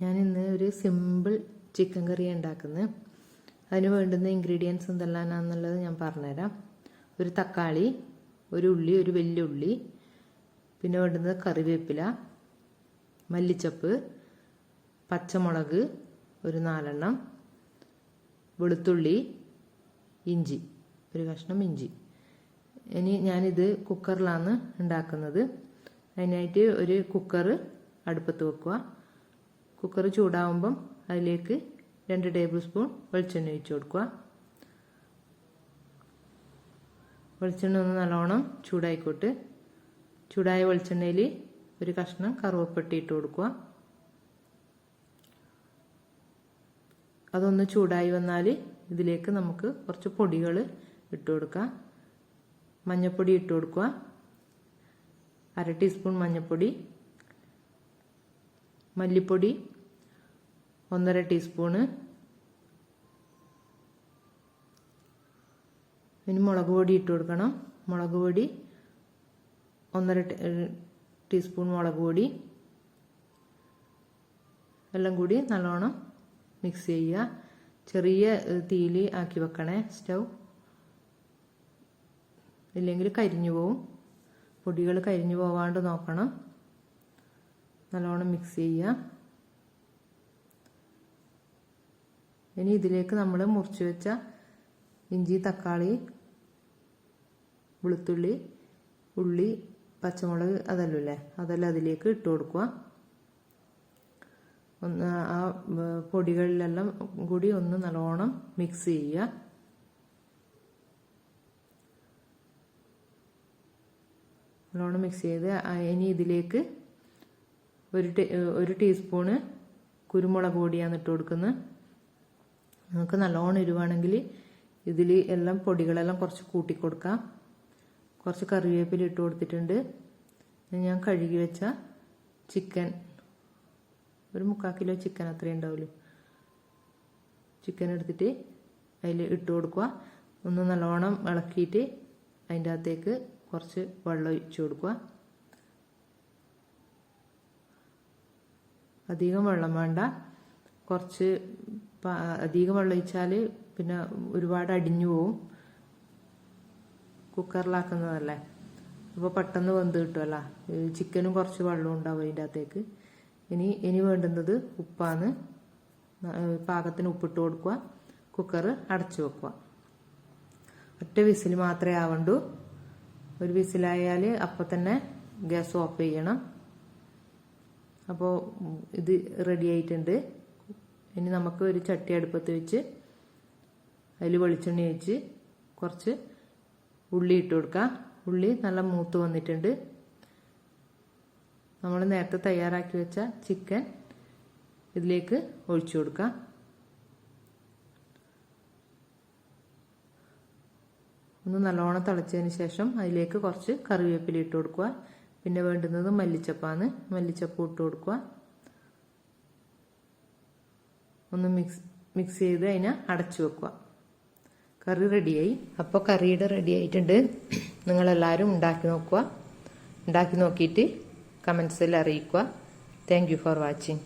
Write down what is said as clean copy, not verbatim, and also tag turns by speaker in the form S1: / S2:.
S1: ഞാൻ ഇന്ന് ഒരു സിമ്പിൾ ചിക്കൻ കറി ഉണ്ടാക്കുന്നത്. അതിന് വേണ്ടുന്ന ഇൻഗ്രീഡിയൻസ് എന്തെല്ലാമാണെന്നുള്ളത് ഞാൻ പറഞ്ഞുതരാം. ഒരു തക്കാളി, ഒരു ഉള്ളി, ഒരു വലിയ ഉള്ളി, പിന്നെ വേണ്ടുന്നത് കറിവേപ്പില, മല്ലിച്ചപ്പ്, പച്ചമുളക് ഒരു 4 എണ്ണം, വെളുത്തുള്ളി, ഇഞ്ചി ഒരു കഷ്ണം ഇഞ്ചി. ഇനി ഞാനിത് കുക്കറിലാണ് ഉണ്ടാക്കുന്നത്. അതിനായിട്ട് ഒരു കുക്കർ അടുപ്പത്ത് വെക്കുക. കുക്കർ ചൂടാവുമ്പം അതിലേക്ക് 2 ടേബിൾ സ്പൂൺ വെളിച്ചെണ്ണ ഒഴിച്ച് കൊടുക്കുക. വെളിച്ചെണ്ണ ഒന്ന് നല്ലോണം ചൂടായിക്കോട്ട്. ചൂടായ വെളിച്ചെണ്ണയിൽ ഒരു കഷ്ണം കറുവപ്പട്ട ഇട്ട് കൊടുക്കുക. അതൊന്ന് ചൂടായി വന്നാൽ ഇതിലേക്ക് നമുക്ക് കുറച്ച് പൊടികൾ ഇട്ട് കൊടുക്കാം. മഞ്ഞൾപ്പൊടി ഇട്ട് കൊടുക്കുക. 1/2 ടീസ്പൂൺ മഞ്ഞൾപ്പൊടി, മല്ലിപ്പൊടി 1.5 ടീസ്പൂണ്, ഇനി മുളക് പൊടി ഇട്ട് കൊടുക്കണം. മുളക് പൊടി 1.5 ടീസ്പൂൺ മുളക് പൊടി. എല്ലാം കൂടി നല്ലോണം മിക്സ് ചെയ്യുക. ചെറിയ തീയിൽ ആക്കി വെക്കണേ സ്റ്റൗ, ഇല്ലെങ്കിൽ കരിഞ്ഞു പോവും. പൊടികൾ കരിഞ്ഞു പോവാണ്ട് നോക്കണം. നല്ലോണം മിക്സ് ചെയ്യുക. ഇനി ഇതിലേക്ക് നമ്മൾ മുറിച്ച് വെച്ച ഇഞ്ചി, തക്കാളി, വെളുത്തുള്ളി, ഉള്ളി, പച്ചമുളക് അതെല്ലാം അതിലേക്ക് ഇട്ട് കൊടുക്കുക. ആ പൊടികളിലെല്ലാം കൂടി ഒന്ന് നല്ലോണം മിക്സ് ചെയ്യുക. നല്ലോണം മിക്സ് ചെയ്ത് ഇനി ഇതിലേക്ക് ഒരു ടീസ്പൂണ് കുരുമുളക് പൊടിയാണ് ഇട്ട് കൊടുക്കുന്നത്. നമുക്ക് നല്ലോണം എരിവാണെങ്കിൽ ഇതിൽ എല്ലാം പൊടികളെല്ലാം കുറച്ച് കൂട്ടിക്കൊടുക്കാം. കുറച്ച് കറിവേപ്പില ഇട്ട് കൊടുത്തിട്ടുണ്ട്. ഞാൻ കഴുകി വെച്ച ചിക്കൻ, ഒരു 3/4 കിലോ ചിക്കൻ അത്രയും ഉണ്ടാവുള്ളൂ. ചിക്കൻ എടുത്തിട്ട് അതിൽ ഇട്ട് കൊടുക്കുക. ഒന്ന് നല്ലോണം ഇളക്കിയിട്ട് അതിൻ്റെ അകത്തേക്ക് കുറച്ച് വെള്ളം ഒഴിച്ച് കൊടുക്കുക. അധികം വെള്ളം വേണ്ട. കുറച്ച് അധികം വെള്ളം ഒഴിച്ചാൽ പിന്നെ ഒരുപാട് അടിഞ്ഞു പോവും. കുക്കറിലാക്കുന്നതല്ലേ, അപ്പോൾ പെട്ടെന്ന് വെന്ത് കിട്ടുമല്ലോ. ചിക്കനും കുറച്ച് വെള്ളം ഉണ്ടാവും അതിൻ്റെ അകത്തേക്ക്. ഇനി വേണ്ടുന്നത് ഉപ്പാണ്. പാകത്തിന് ഉപ്പിട്ട് കൊടുക്കുക. കുക്കർ അടച്ചു വെക്കുക. ഒറ്റ വിസിൽ മാത്രമേ ആവണ്ടൂ. ഒരു വിസിലായാൽ അപ്പം തന്നെ ഗ്യാസ് ഓഫ് ചെയ്യണം. അപ്പോൾ ഇത് റെഡി ആയിട്ടുണ്ട്. ഇനി നമുക്ക് ഒരു ചട്ടി അടുപ്പത്ത് വെച്ച് അതിൽ വെളിച്ചെണ്ണ ഒഴിച്ച് കുറച്ച് ഉള്ളി ഇട്ട് കൊടുക്കാം. ഉള്ളി നല്ല മൂത്ത് വന്നിട്ടുണ്ട്. നമ്മൾ നേരത്തെ തയ്യാറാക്കി വെച്ച ചിക്കൻ ഇതിലേക്ക് ഒഴിച്ചു കൊടുക്കാം. ഒന്ന് നല്ലോണം തിളച്ചതിന് ശേഷം അതിലേക്ക് കുറച്ച് കറിവേപ്പില ഇട്ട് കൊടുക്കുക. പിന്നെ വേണ്ടുന്നത് മല്ലിച്ചപ്പാണ്. മല്ലിച്ചപ്പ് ഇട്ട് കൊടുക്കുക. ഒന്ന് മിക്സ് ചെയ്ത് അതിനെ അടച്ചു വെക്കുക. കറി റെഡിയായി. അപ്പോൾ കറിയുടെ റെഡി ആയിട്ടുണ്ട്. നിങ്ങളെല്ലാവരും ഉണ്ടാക്കി നോക്കുക. ഉണ്ടാക്കി നോക്കിയിട്ട് കമൻസിൽ അറിയിക്കുക. Thank you for watching.